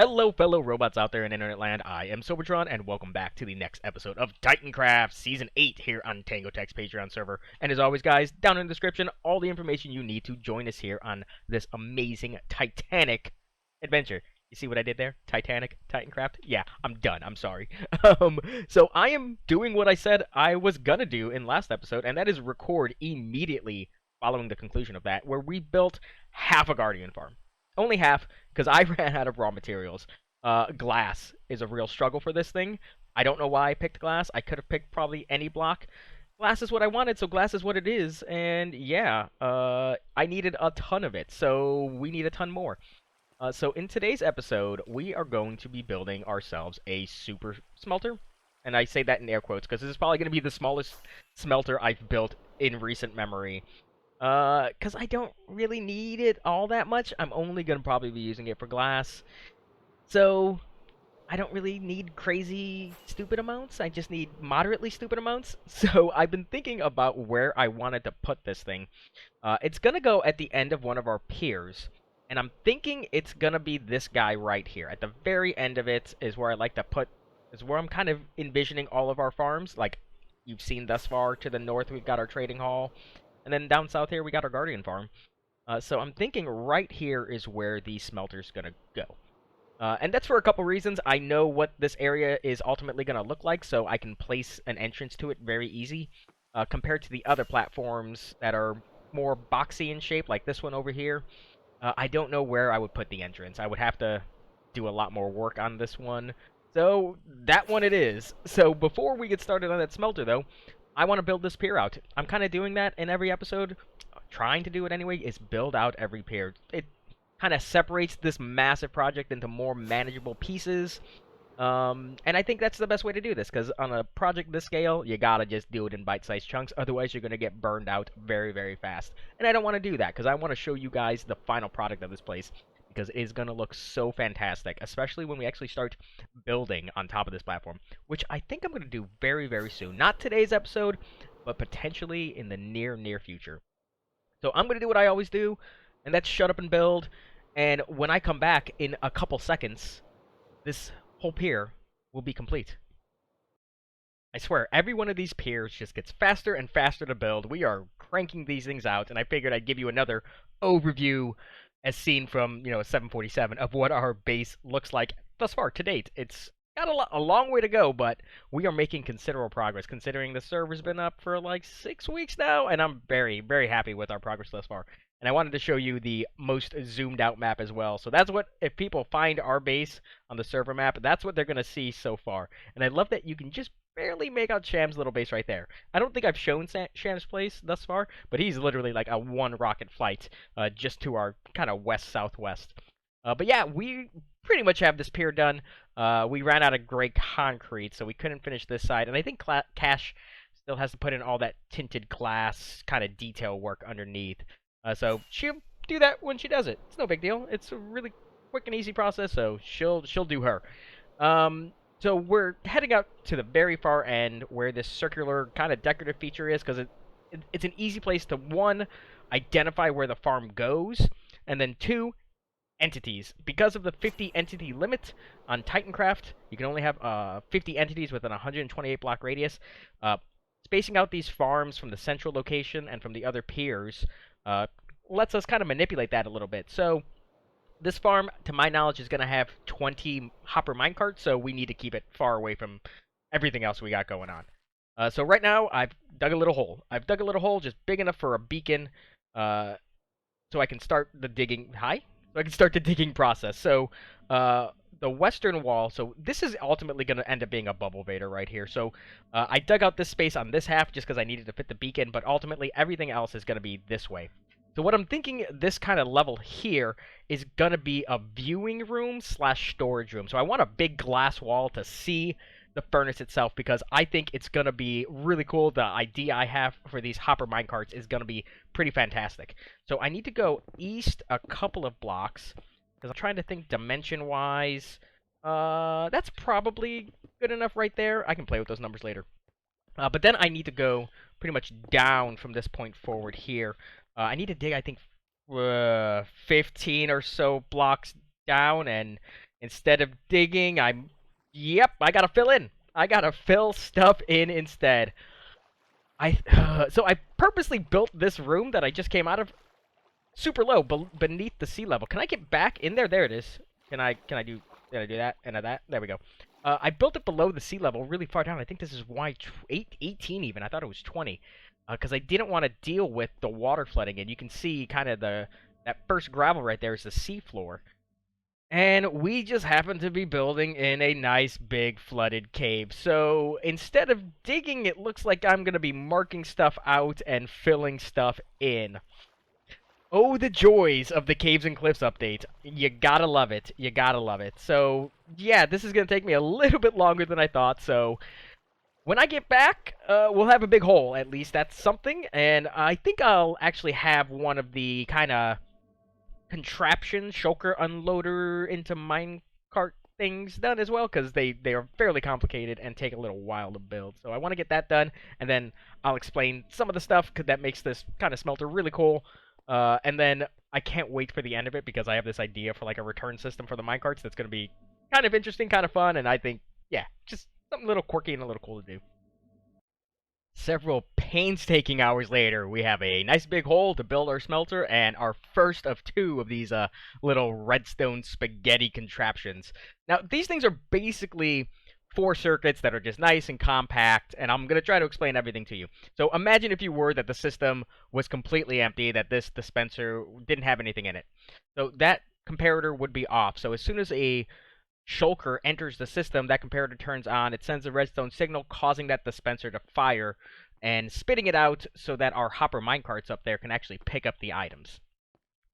Hello, fellow robots out there in Internet Land. I am Silvertron, and welcome back to the next episode of Titancraft Season 8 here on Tango Tech's Patreon server. And as always, guys, down in the description, all the information you need to join us here on this amazing Titanic adventure. You see what I did there? Titanic, Titancraft? Yeah, I'm done. I'm sorry. So I am doing what I said I was gonna do in last episode, and that is record immediately following the conclusion of that, where we built half a Guardian farm. Only half, because I ran out of raw materials. Glass is a real struggle for this thing. I don't know why I picked glass. I could have picked probably any block. Glass is what I wanted, so glass is what it is. And yeah, I needed a ton of it, so we need a ton more. So in today's episode, we are going to be building ourselves a super smelter. And I say that in air quotes, because this is probably going to be the smallest smelter I've built in recent memory. Because I don't really need it all that much. I'm only going to probably be using it for glass. So, I don't really need crazy stupid amounts. I just need moderately stupid amounts. So, I've been thinking about where I wanted to put this thing. It's going to go at the end of one of our piers. And I'm thinking it's going to be this guy right here. At the very end of it is where I like to put... is where I'm kind of envisioning all of our farms. Like, you've seen thus far. To the north, we've got our trading hall. And then down south here, we got our Guardian farm. So I'm thinking right here is where the smelter's going to go. And that's for a couple reasons. I know what this area is ultimately going to look like, so I can place an entrance to it very easy. Compared to the other platforms that are more boxy in shape, like this one over here, I don't know where I would put the entrance. I would have to do a lot more work on this one. So that one it is. So before we get started on that smelter, though, I want to build this pier out. I'm kind of doing that in every episode. Trying to do it anyway, is build out every pier. It kind of separates this massive project into more manageable pieces. And I think that's the best way to do this, because on a project this scale, you gotta just do it in bite-sized chunks. Otherwise, you're going to get burned out very, very fast. And I don't want to do that, because I want to show you guys the final product of this place. Because it is going to look so fantastic, especially when we actually start building on top of this platform, which I think I'm going to do very, very soon. Not today's episode, but potentially in the near future. So I'm going to do what I always do, and that's shut up and build. And when I come back in a couple seconds, this whole pier will be complete. I swear, every one of these piers just gets faster and faster to build. We are cranking these things out, and I figured I'd give you another overview as seen from, a 747 of what our base looks like thus far to date. It's got a long way to go, but we are making considerable progress, considering the server's been up for like 6 weeks now, and I'm very, very happy with our progress thus far. And I wanted to show you the most zoomed out map as well. So that's what, if people find our base on the server map, that's what they're going to see so far. And I love that you can just barely make out Sham's little base right there. I don't think I've shown Sham's place thus far, but he's literally like a one rocket flight just to our kind of west-southwest. But yeah, we pretty much have this pier done. We ran out of gray concrete, so we couldn't finish this side. And I think Cash still has to put in all that tinted glass kind of detail work underneath. So she'll do that when she does it. It's no big deal. It's a really quick and easy process, so she'll do her. So we're heading out to the very far end where this circular kind of decorative feature is, because it's an easy place to, one, identify where the farm goes, and then two, entities. Because of the 50 entity limit on Titancraft, you can only have 50 entities within a 128 block radius. Spacing out these farms from the central location and from the other piers lets us kind of manipulate that a little bit. So this farm, to my knowledge, is going to have 20 hopper minecarts, so we need to keep it far away from everything else we got going on. So right now, I've dug a little hole. I've dug a little hole just big enough for a beacon, so I can start the digging. So I can start the digging process. So the western wall, so this is ultimately going to end up being a bubble vader right here. So I dug out this space on this half just because I needed to fit the beacon, but ultimately everything else is going to be this way. So what I'm thinking, this kind of level here is going to be a viewing room / storage room. So I want a big glass wall to see the furnace itself, because I think it's going to be really cool. The idea I have for these hopper minecarts is going to be pretty fantastic. So I need to go east a couple of blocks, because I'm trying to think dimension-wise. That's probably good enough right there. I can play with those numbers later. But then I need to go pretty much down from this point forward here. I need to dig, I think, 15 or so blocks down, and Instead of digging, yep, I gotta fill in. I gotta fill stuff in instead. So I purposely built this room that I just came out of super low, beneath the sea level. Can I get back in there? There it is. Did I do that? And that? There we go. I built it below the sea level, really far down. I think this is why 18 even. I thought it was 20. Because I didn't want to deal with the water flooding. And you can see kind of that first gravel right there is the sea floor. And we just happen to be building in a nice big flooded cave. So instead of digging, it looks like I'm going to be marking stuff out and filling stuff in. Oh, the joys of the Caves and Cliffs update. You gotta love it. You gotta love it. So, yeah, this is going to take me a little bit longer than I thought. So, when I get back, we'll have a big hole. At least that's something. And I think I'll actually have one of the kind of contraption shulker unloader into minecart things done as well, because they are fairly complicated and take a little while to build. So I want to get that done, and then I'll explain some of the stuff that makes this kind of smelter really cool. And then I can't wait for the end of it, because I have this idea for like a return system for the minecarts that's going to be kind of interesting, kind of fun, and I think, yeah, just something a little quirky and a little cool to do. Several painstaking hours later, we have a nice big hole to build our smelter, and our first of two of these little redstone spaghetti contraptions. Now, these things are basically 4 circuits that are just nice and compact, and I'm going to try to explain everything to you. So imagine, if you were, that the system was completely empty, that this dispenser didn't have anything in it. So that comparator would be off. So as soon as a shulker enters the system, that comparator turns on. It sends a redstone signal, causing that dispenser to fire and spitting it out so that our hopper minecarts up there can actually pick up the items.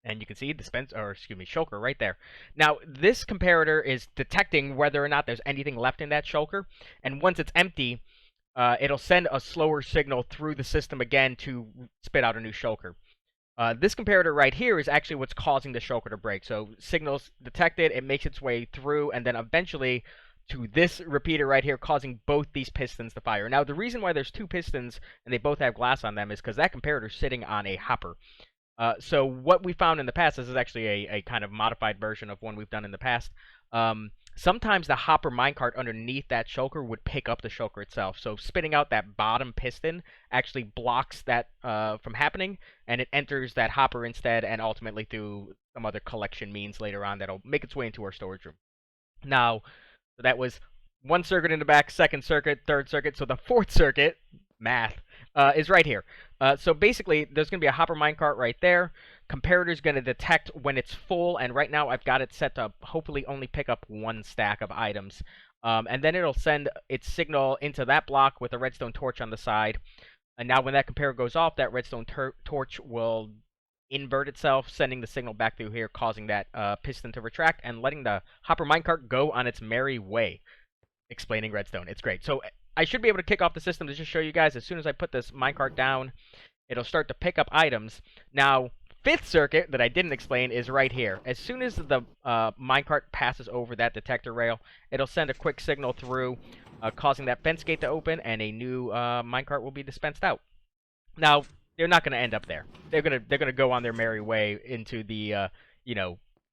And you can see shulker right there. Now, this comparator is detecting whether or not there's anything left in that shulker, and once it's empty, it'll send a slower signal through the system again to spit out a new shulker. This comparator right here is actually what's causing the shulker to break. So signals detected, it makes its way through, and then eventually to this repeater right here, causing both these pistons to fire. Now, the reason why there's 2 pistons and they both have glass on them is because that comparator is sitting on a hopper. So what we found in the past, this is actually a kind of modified version of one we've done in the past. Sometimes the hopper minecart underneath that shulker would pick up the shulker itself. So spitting out that bottom piston actually blocks that from happening, and it enters that hopper instead, and ultimately through some other collection means later on that'll make its way into our storage room. Now, that was 1 circuit in the back, 2nd circuit, 3rd circuit. So the 4th circuit, math, is right here. So basically, there's going to be a hopper minecart right there. Comparator is going to detect when it's full, and right now I've got it set to hopefully only pick up 1 stack of items. And then it'll send its signal into that block with a redstone torch on the side. And now when that comparator goes off, that redstone torch will invert itself, sending the signal back through here, causing that piston to retract and letting the hopper minecart go on its merry way. Explaining redstone. It's great. So I should be able to kick off the system to just show you guys. As soon as I put this minecart down, it'll start to pick up items. Now, 5th circuit that I didn't explain is right here. As soon as the minecart passes over that detector rail, it'll send a quick signal through, causing that fence gate to open, and a new minecart will be dispensed out. Now, they're not going to end up there. They're gonna go on their merry way into the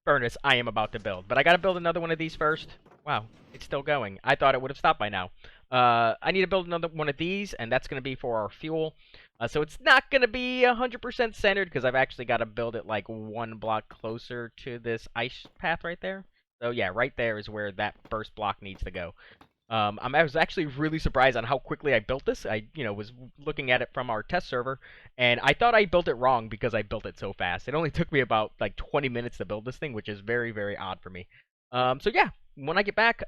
furnace I am about to build. But I got to build another one of these first. Wow, it's still going. I thought it would have stopped by now. I need to build another one of these, and that's going to be for our fuel. So it's not going to be 100% centered, because I've actually got to build it like 1 block closer to this ice path right there. So yeah, right there is where that first block needs to go. I was actually really surprised on how quickly I built this. I was looking at it from our test server, and I thought I built it wrong because I built it so fast. It only took me about like 20 minutes to build this thing, which is very, very odd for me. So yeah, when I get back,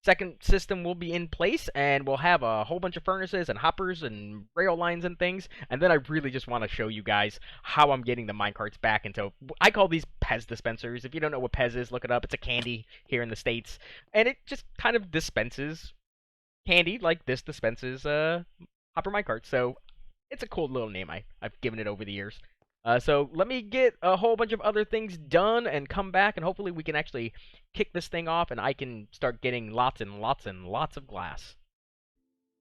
2nd system will be in place, and we'll have a whole bunch of furnaces and hoppers and rail lines and things. And then I really just want to show you guys how I'm getting the minecarts back into. I call these Pez dispensers. If you don't know what Pez is, look it up. It's a candy here in the States, and it just kind of dispenses candy like this dispenses hopper minecarts. So it's a cool little name I've given it over the years. So let me get a whole bunch of other things done and come back, and hopefully we can actually kick this thing off, and I can start getting lots and lots and lots of glass.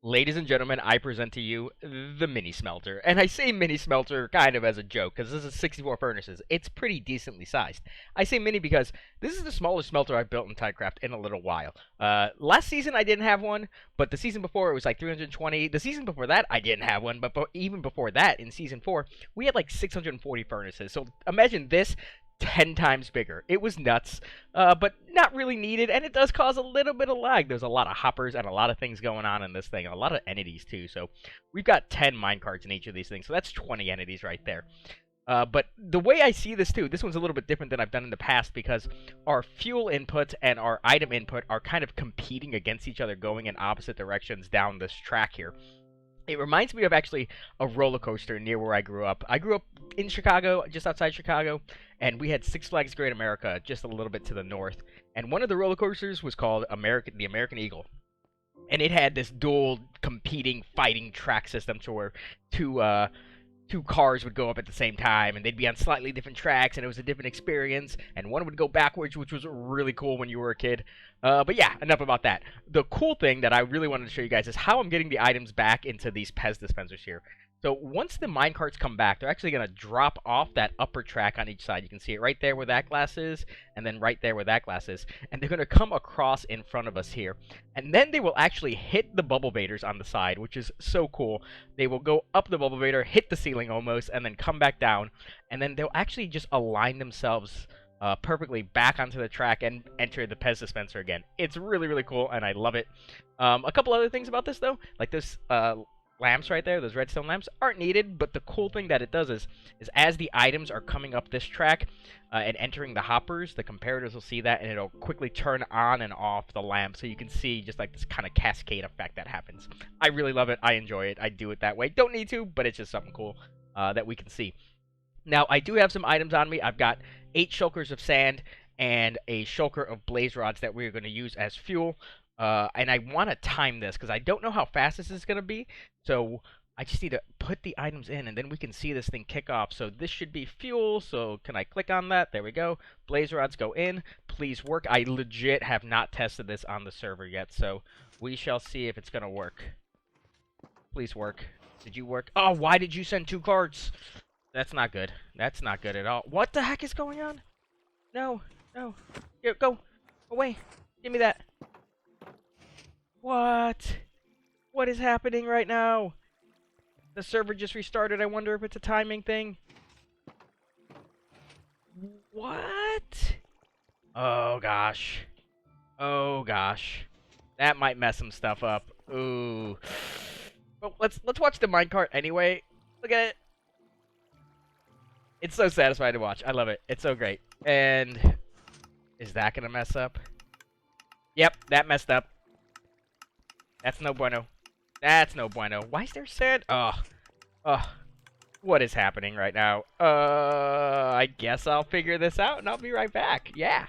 Ladies and gentlemen, I present to you the mini smelter. And I say mini smelter kind of as a joke because this is 64 furnaces. It's pretty decently sized. I say mini because this is the smallest smelter I've built in Titancraft in a little while. Last season I didn't have one, but the season before it was like 320. The season before that I didn't have one, but even before that in season 4 we had like 640 furnaces. So imagine this 10 times bigger. It was nuts, but not really needed, and it does cause a little bit of lag. There's a lot of hoppers and a lot of things going on in this thing, a lot of entities too. So we've got 10 minecarts in each of these things, so that's 20 entities right there. But the way I see this too, this one's a little bit different than I've done in the past because our fuel input and our item input are kind of competing against each other, going in opposite directions down this track here. It reminds me of actually a roller coaster near where I grew up. I grew up in Chicago, just outside Chicago, and we had Six Flags Great America just a little bit to the north. And one of the roller coasters was called the American Eagle. And it had this dual competing fighting track system to where two cars would go up at the same time, and they'd be on slightly different tracks, and it was a different experience, and one would go backwards, which was really cool when you were a kid. But yeah, enough about that. The cool thing that I really wanted to show you guys is how I'm getting the items back into these Pez dispensers here. So once the minecarts come back, they're actually going to drop off that upper track on each side. You can see it right there where that glass is, and then right there where that glass is. And they're going to come across in front of us here. And then they will actually hit the bubble baiters on the side, which is so cool. They will go up the bubble baiter, hit the ceiling almost, and then come back down. And then they'll actually just align themselves perfectly back onto the track and enter the Pez dispenser again. It's really, really cool, and I love it. A couple other things about this, though, like this lamps right there, those redstone lamps, aren't needed, but the cool thing that it does is as the items are coming up this track and entering the hoppers, the comparators will see that, and it'll quickly turn on and off the lamp, so you can see just like this kind of cascade effect that happens. I really love it. I enjoy it. I do it that way. Don't need to, but it's just something cool that we can see. Now, I do have some items on me. I've got 8 shulkers of sand and a shulker of blaze rods that we're going to use as fuel. And I want to time this because I don't know how fast this is going to be. So I just need to put the items in, and then we can see this thing kick off. So this should be fuel. So can I click on that? There we go. Blaze rods go in. Please work. I legit have not tested this on the server yet. So we shall see if it's going to work. Please work. Did you work? Oh, why did you send 2 carts? That's not good. That's not good at all. What the heck is going on? No. No. Here, go. Away. Give me that. What? What is happening right now? The server just restarted. I wonder if it's a timing thing. What? Oh, gosh. Oh, gosh. That might mess some stuff up. Ooh. Well, let's watch the minecart anyway. Look at it. It's so satisfying to watch. I love it. It's so great. And is that going to mess up? Yep, that messed up. That's no bueno. That's no bueno. Why is there sand? Ugh. Ugh. What is happening right now? I guess I'll figure this out and I'll be right back. Yeah.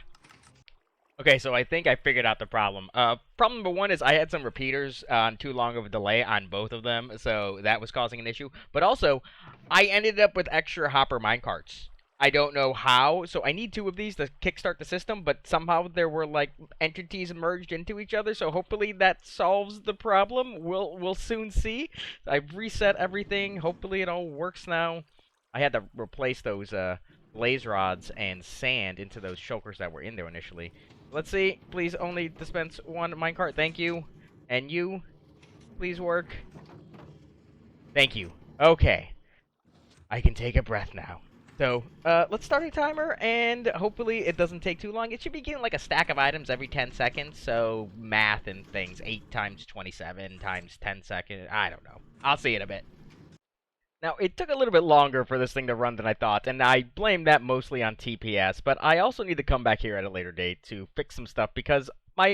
Okay, so I think I figured out the problem. Problem number 1 is I had some repeaters on too long of a delay on both of them, so that was causing an issue. But also, I ended up with extra hopper minecarts. I don't know how, so I need 2 of these to kickstart the system, but somehow there were, like, entities merged into each other, so hopefully that solves the problem. We'll soon see. I've reset everything. Hopefully it all works now. I had to replace those blaze rods and sand into those shulkers that were in there initially. Let's see. Please only dispense 1 minecart. Thank you. And you, please work. Thank you. Okay. I can take a breath now. So, let's start a timer, and hopefully it doesn't take too long. It should be getting like a stack of items every 10 seconds, so math and things. 8 times 27 times 10 seconds. I don't know. I'll see in a bit. Now, it took a little bit longer for this thing to run than I thought, and I blame that mostly on TPS, but I also need to come back here at a later date to fix some stuff, because my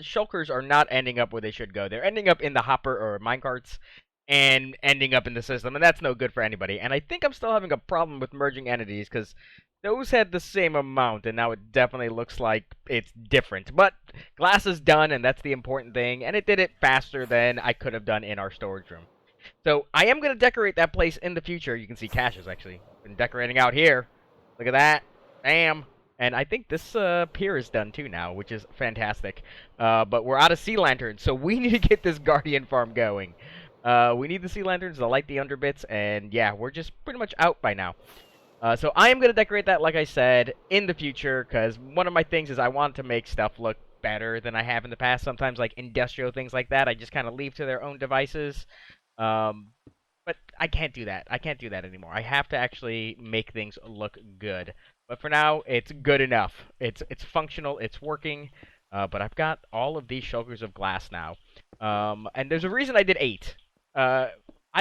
shulkers are not ending up where they should go. They're ending up in the hopper or minecarts, and ending up in the system, and that's no good for anybody. And I think I'm still having a problem with merging entities, because those had the same amount, and now it definitely looks like it's different. But glass is done, and that's the important thing, and it did it faster than I could have done in our storage room. So I am going to decorate that place in the future. You can see Cash has actually been decorating out here. Look at that. Bam. And I think this pier is done too now, which is fantastic. But we're out of sea lanterns, so we need to get this guardian farm going. We need the sea lanterns to light the underbits, and yeah, we're just pretty much out by now. So I am going to decorate that, like I said, in the future, because one of my things is I want to make stuff look better than I have in the past. Sometimes, like, industrial things like that, I just kind of leave to their own devices. Um, but I can't do that. I can't do that anymore. I have to actually make things look good. But for now, it's good enough. It's functional. It's working. But I've got all of these shulkers of glass now. And there's a reason I did 8. I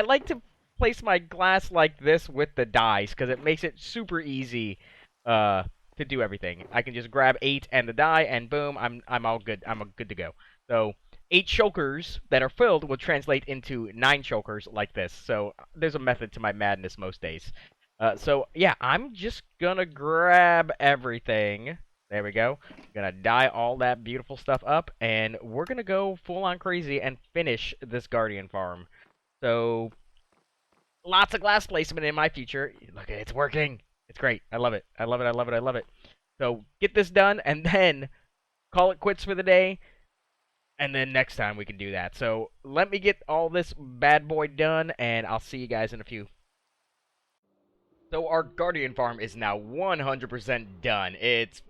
like to place my glass like this with the dies because it makes it super easy to do everything. I can just grab 8 and the die, and boom, I'm all good. I'm good to go. So 8 shulkers that are filled will translate into 9 shulkers like this. So there's a method to my madness most days. So yeah, I'm just gonna grab everything. There we go. Gonna dye all that beautiful stuff up, and we're gonna go full on crazy and finish this guardian farm. So lots of glass placement in my future. Look, it's working. It's great. I love it. I love it. I love it. I love it. So get this done, and then call it quits for the day. And then next time we can do that. So let me get all this bad boy done, and I'll see you guys in a few. So our Guardian farm is now 100% done. It's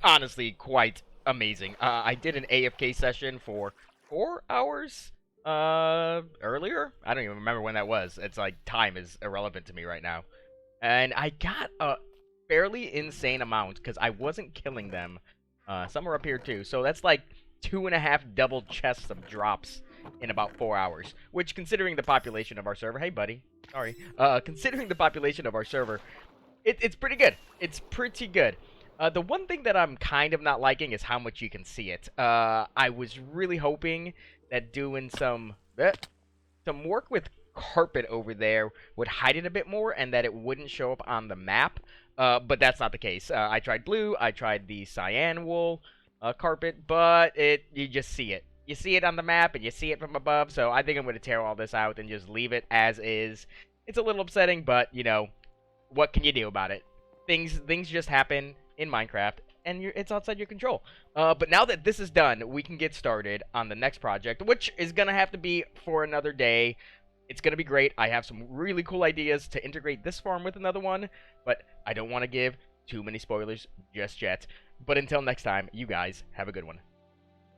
honestly quite amazing. I did an AFK session for 4 hours earlier. I don't even remember when that was. It's like time is irrelevant to me right now. And I got a fairly insane amount because I wasn't killing them. Some are up here too. So that's like 2.5 double chests of drops in about 4 hours. Which, considering the population of our server, hey buddy, sorry. Considering the population of our server, it's pretty good. It's pretty good. The one thing that I'm kind of not liking is how much you can see it. I was really hoping that doing some work with carpet over there would hide it a bit more and that it wouldn't show up on the map. But that's not the case. I tried blue, I tried the cyan wool carpet, but you just see it. You see it on the map and you see it from above, so I think I'm going to tear all this out and just leave it as is. It's a little upsetting, but, you know, what can you do about it? Things just happen in Minecraft, and it's outside your control. But now that this is done, we can get started on the next project, which is going to have to be for another day. It's going to be great. I have some really cool ideas to integrate this farm with another one, but I don't want to give too many spoilers just yet. But until next time, you guys have a good one.